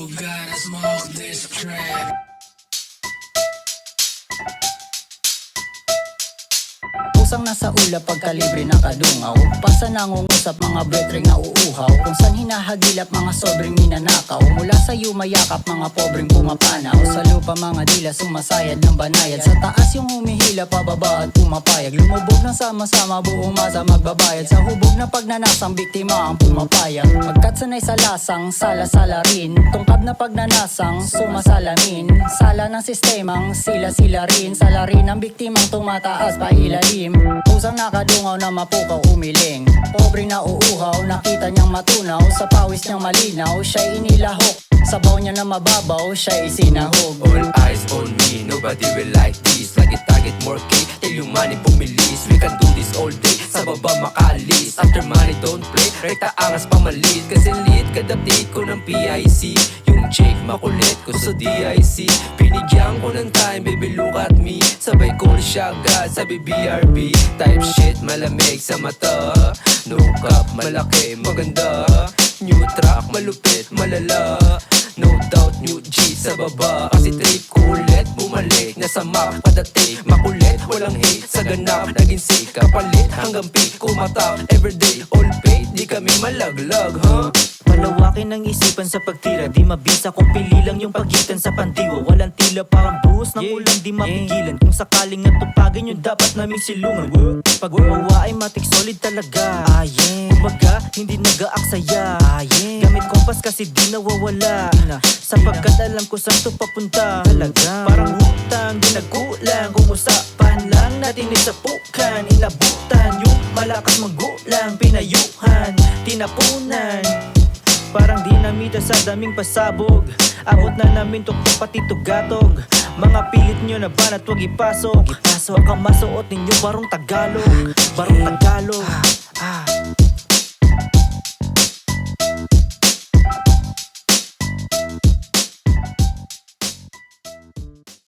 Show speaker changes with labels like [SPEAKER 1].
[SPEAKER 1] gotta smoke this crack.
[SPEAKER 2] Pusang nasa ulap pagkalibre ng kadungaw. Pasa nangungusap mga betring na uuhaw. Kung saan hinahagilap mga sobrang ninanakaw. Mula sa yumayakap mga pobreng pumapanaw. Sa lupa mga dila sumasayad ng banayad. Sa taas yung humihila pababa at pumapayag. Lumubog ng sama-sama buong masa magbabayad. Sa hubog na pagnanasang biktima ang pumapayag. Pagkat sanay sa lasang sala-sala rin. Tungkab na pagnanasang sumasalamin. Sala ng sistemang sila-sila rin. Sala rin ang biktimang tumataas pa ilalim. Pusang nakadungaw na mapukaw umiling. Pobre na uuhaw, nakita niyang matunaw. Sa pawis niyang malinaw, siya'y inilahok. Sabaw niya na mababaw, siya'y sinahog.
[SPEAKER 3] All eyes on me, nobody will like this. Target more cake, till yung money pumilis. We can do this all day, sa baba makaalis. After money don't play, rekta angas pamalit. Kasi lit, kadapit ko ng PIC. Yung chick makulit ko sa DIC. Binigyan ko ng time, baby look at me. Sabay ko siya agad, sabi BRB. Type shit, malamig sa mata. No cap, malaki, maganda. New track, malupit, malala. No doubt, new G sa baba. Kasi trip ko ulit, bumalik. Nasa map, padating, makulit. Walang hate sa ganap, naging sick. Kapalit hanggang peak, kumatak. Everyday, all paid, di kami malaglag, huh?
[SPEAKER 4] Palawakin ang isipan sa pagtira. Di mabisa kung pili lang yung pagitan sa pandiwa. Walang tila parang buhos ng ulan di mapigilan. Kung sakaling at tupagin yung dapat naming silungan. Pag gumawa ay matik solid talaga. Kumbaga hindi nag-aaksaya. Gamit kompas kasi di nawawala. Sapagkat alam ko saan to papunta. Talaga parang hutang, di nagkulang. Kung usapan lang natin isapukan. Inabutan yung malakas magulang. Pinayuhan, tinapunan. Parang dinamita sa daming pasabog. Abot na namin tuktok pati tugatog. Mga pilit nyo na banat wag ipasok. Baka masuot ninyo barong Tagalog. Barong Tagalog.